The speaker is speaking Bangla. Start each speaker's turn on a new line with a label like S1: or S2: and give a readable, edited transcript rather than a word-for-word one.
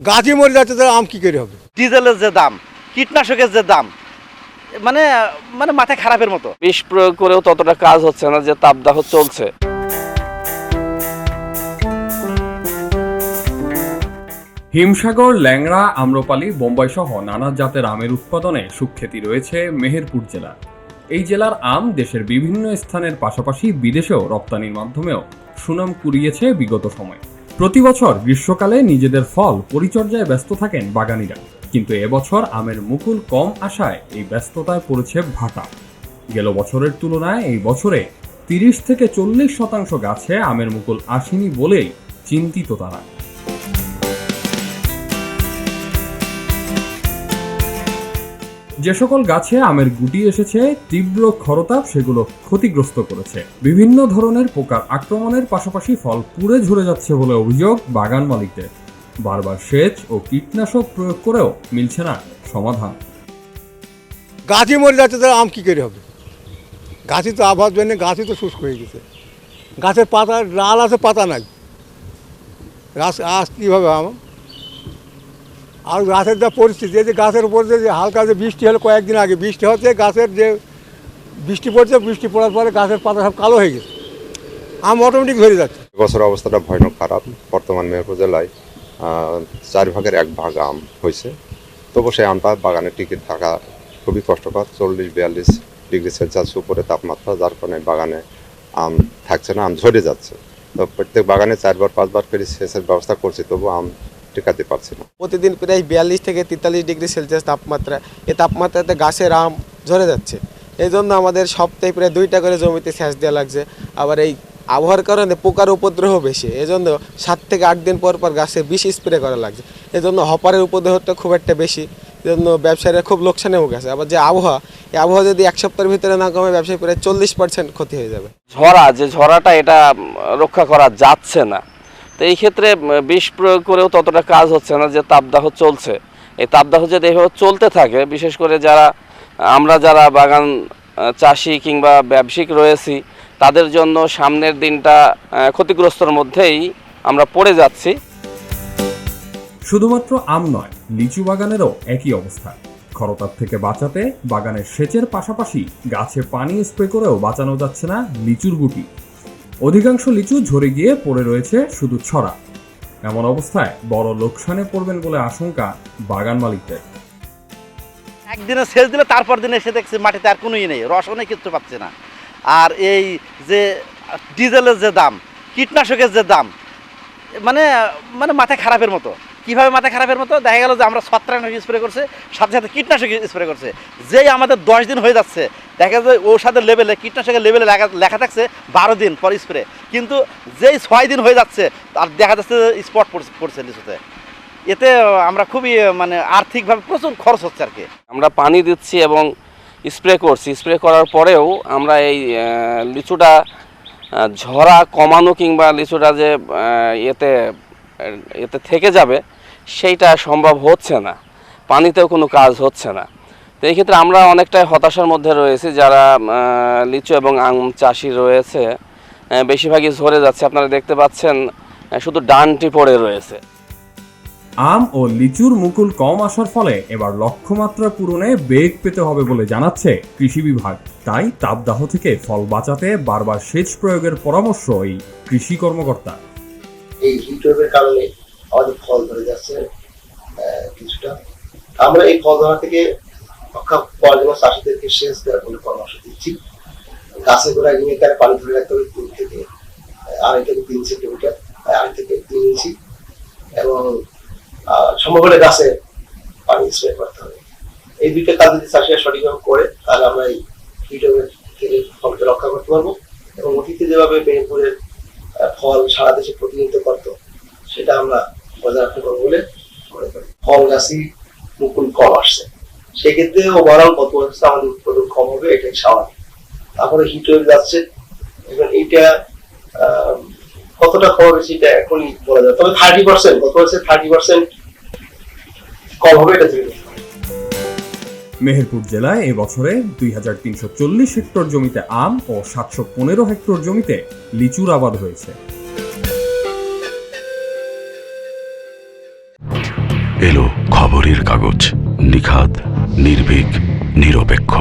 S1: গাছই মরে যাচ্ছে, তাহলে আম কি করে হবে?
S2: ডিজেলের যে দাম, কীটনাশকের যে দাম, মানে মানে মাথা খারাপের মতো।
S3: বিষ প্রয়োগ করেও ততটা কাজ হচ্ছে না, যে তাপদাহ চলছে।
S4: হিমসাগর, ল্যাংড়া, আম্রপালি, বোম্বাই সহ নানা জাতের আমের উৎপাদনে সুখ্যাতি রয়েছে মেহেরপুর জেলার। এই জেলার আম দেশের বিভিন্ন স্থানের পাশাপাশি বিদেশেও রপ্তানির মাধ্যমেও সুনাম কুড়িয়েছে বিগত সময়ে। প্রতি বছর গ্রীষ্মকালে নিজেদের ফল পরিচর্যায় ব্যস্ত থাকেন বাগানীরা, কিন্তু এবছর আমের মুকুল কম আসায় এই ব্যস্ততায় পড়েছে ভাটা। গেল বছরের তুলনায় এই বছরে 30 থেকে 40% গাছে আমের মুকুল আসেনি বলেই চিন্তিত তারা। যে সকল গাছে আমের গুটি এসেছে, তীব্র খরতাপ সেগুলো ক্ষতিগ্রস্ত করেছে। বিভিন্ন ধরনের পোকার আক্রমণের পাশাপাশি ফল পুড়ে ঝরে যাচ্ছে বলে অভিযোগ বাগান মালিকদের। বারবার সেচ ও কীটনাশক প্রয়োগ করেও মিলছে না সমাধান।
S1: গাছই মরে যাচ্ছে, তাহলে আম কি করে হবে? গাছই তো আবহাওয়ার জন্য গাছই তো শুষ্ক হয়ে গেছে। গাছের পাতা ডাল আছে, পাতা নাই। গাছ আজ কীভাবে আম? আর গাছের যা পরিস্থিতি, এই যে গাছের উপর যে হালকা যে বৃষ্টি হলো, কয়েকদিন আগে বৃষ্টি হচ্ছে, গাছের যে বৃষ্টি পড়ছে, বৃষ্টি পড়ার পরে গাছের পাতা সব কালো হয়ে গেছে, আম অটোমেটিক ধরে যাচ্ছে।
S5: বছর অবস্থাটা ভয়ানক খারাপ। বর্তমান মেহেরপুর জেলায় 4 ভাগের 1 ভাগ আম হয়েছে, তবু সেই আমটা বাগানে টিকে থাকা খুবই কষ্টকর। 40-42 ডিগ্রি সেলসিয়াস উপরে তাপমাত্রা, যার কারণে বাগানে আম থাকছে না, আম ঝরে যাচ্ছে। তো প্রত্যেক বাগানে 4-5 বার করে সেচের ব্যবস্থা করছি, তবু আম টিকাতে পারছি না।
S6: প্রতিদিন প্রায় 42 থেকে 43 ডিগ্রি সেলসিয়াস তাপমাত্রা। এই তাপমাত্রাতে গাছের আম ঝরে যাচ্ছে। এই জন্য আমাদের সপ্তাহে প্রায় 2টা করে জমিতে সেচ দেওয়া লাগছে। আবার এই আবহাওয়ার কারণে পোকার উপদ্রব বেশি, এই জন্য 7 থেকে 8 দিন পর পর গাছে বিষ স্প্রে করা লাগছে। এই জন্য হপারের উপদ্রবটা খুব একটা বেশি, এই জন্য ব্যবসায়ীরা খুব লোকসানেও গেছে। আবার যে আবহাওয়া, এই আবহাওয়া যদি 1 সপ্তাহের ভিতরে না কমে, ব্যবসায়ী প্রায় 40% ক্ষতি হয়ে যাবে।
S3: ঝরাটা এটা রক্ষা করা যাচ্ছে না। তো এই ক্ষেত্রে বিষ প্রয়োগ করেও ততটা কাজ হচ্ছে না, যে তাপদাহ চলছে। এই তাপদাহ যদি এভাবে চলতে থাকে, বিশেষ করে যারা বাগান চাষি কিংবা ব্যবসায়িক রয়েছি, তাদের জন্য সামনের দিনটা ক্ষতিগ্রস্তর মধ্যেই আমরা পড়ে যাচ্ছি।
S4: শুধুমাত্র আম নয়, লিচু বাগানেরও একই অবস্থা। খরতাপ থেকে বাঁচাতে বাগানের সেচের পাশাপাশি গাছে পানি স্প্রে করেও বাঁচানো যাচ্ছে না লিচুর গুটি। অধিকাংশ লিচু ঝরে গিয়ে পড়ে রয়েছে শুধু ছড়া। এমন অবস্থায় বড় লোকসানে পড়বেন বলে আশঙ্কা বাগান মালিকদের।
S2: একদিনে সেচ দিলে তারপর দিনে এসে দেখছি মাটিতে আর কোনোই নেই, রসও নেই, কিচ্ছু পাচ্ছে না। আর এই যে ডিজেলের যে দাম, কীটনাশকের যে দাম, মানে মানে মাথা খারাপের মতো। কীভাবে মাথা খারাপের মতো? দেখা গেল যে আমরা ছত্রাকনাশক স্প্রে করছে, সাথে সাথে কীটনাশক স্প্রে করছে। যেই আমাদের 10 দিন হয়ে যাচ্ছে, দেখা যায় ঔষধের লেভেলে, কীটনাশকের লেভেলে লেখা থাকছে 12 দিন পর স্প্রে, কিন্তু যেই 6 দিন হয়ে যাচ্ছে আর দেখা যাচ্ছে স্পট পড়ছে লিচুতে। এতে আমরা খুবই মানে আর্থিকভাবে প্রচুর খরচ হচ্ছে আর কি।
S3: আমরা পানি দিচ্ছি এবং স্প্রে করছি। স্প্রে করার পরেও আমরা এই লিচুটা ঝরা কমানো কিংবা লিচুটা যে এতে থেকে যাবে, সেইটা সম্ভব হচ্ছে না। পানিতেও কোনো কাজ হচ্ছে না। তো এই ক্ষেত্রে আমরা অনেকটাই হতাশার মধ্যে রয়েছি। যারা লিচু এবং আম চাষি রয়েছে, বেশিরভাগই ঝরে যাচ্ছে। আপনারা দেখতে পাচ্ছেন শুধু ডানটি পড়ে রয়েছে।
S4: আম ও লিচুর মুকুল কম আসার ফলে এবার লক্ষ্যমাত্রা পূরণে বেগ পেতে হবে বলে জানাচ্ছে কৃষি বিভাগ। তাই তাপদাহ থেকে ফল বাঁচাতে বারবার সেচ প্রয়োগের পরামর্শ এই কৃষি কর্মকর্তা।
S7: এই হিটওয়েভের কারণে আমাদের ফল ধরে যাচ্ছে কিছুটা। আমরা এই ফল ধরা থেকে রক্ষা পাওয়ার জন্য চাষিদেরকে সেচ দেওয়ার বলে পরামর্শ দিচ্ছি। গাছে গোড়ায় নিয়ে পানি ধরে রাখতে হবে 2 থেকে 2.5 সেন্টিমিটার, 2.5 থেকে 3 ইঞ্চি, এবং সম্ভব হলে গাছে পানি স্প্রে করতে হবে। এই 2টা কাজ যদি চাষিরা সঠিকভাবে করে, তাহলে আমরা এই হিটওয়েভ থেকে ফলকে রক্ষা করতে পারবো। এবং অতীতে যেভাবে মেহেরপুরের ফল সারা দেশে প্রতিনিধিত্ব করতো, সেটা আমরা বজায় রাখতে পারবো বলে মনে করি। ফল গাছই মুকুল কম আসছে, সেক্ষেত্রে ওভারঅল গত বছর আমাদের উৎপাদন কম হবে, এটাই স্বাভাবিক। তারপরে হিটওয়েভ যাচ্ছে, এবং এইটা কতটা কম হবে সেটা এখনই বলা যায়। তবে 30%, গত বছর 30% কম হবে, এটা ধরে।
S4: মেহেরপুর জেলায় এবছরে 2340 হেক্টর জমিতে আম ও 715 হেক্টর জমিতে লিচুর আবাদ হয়েছে।
S8: এলো খবরের কাগজ, নিখাদ, নির্ভীক, নিরপেক্ষ।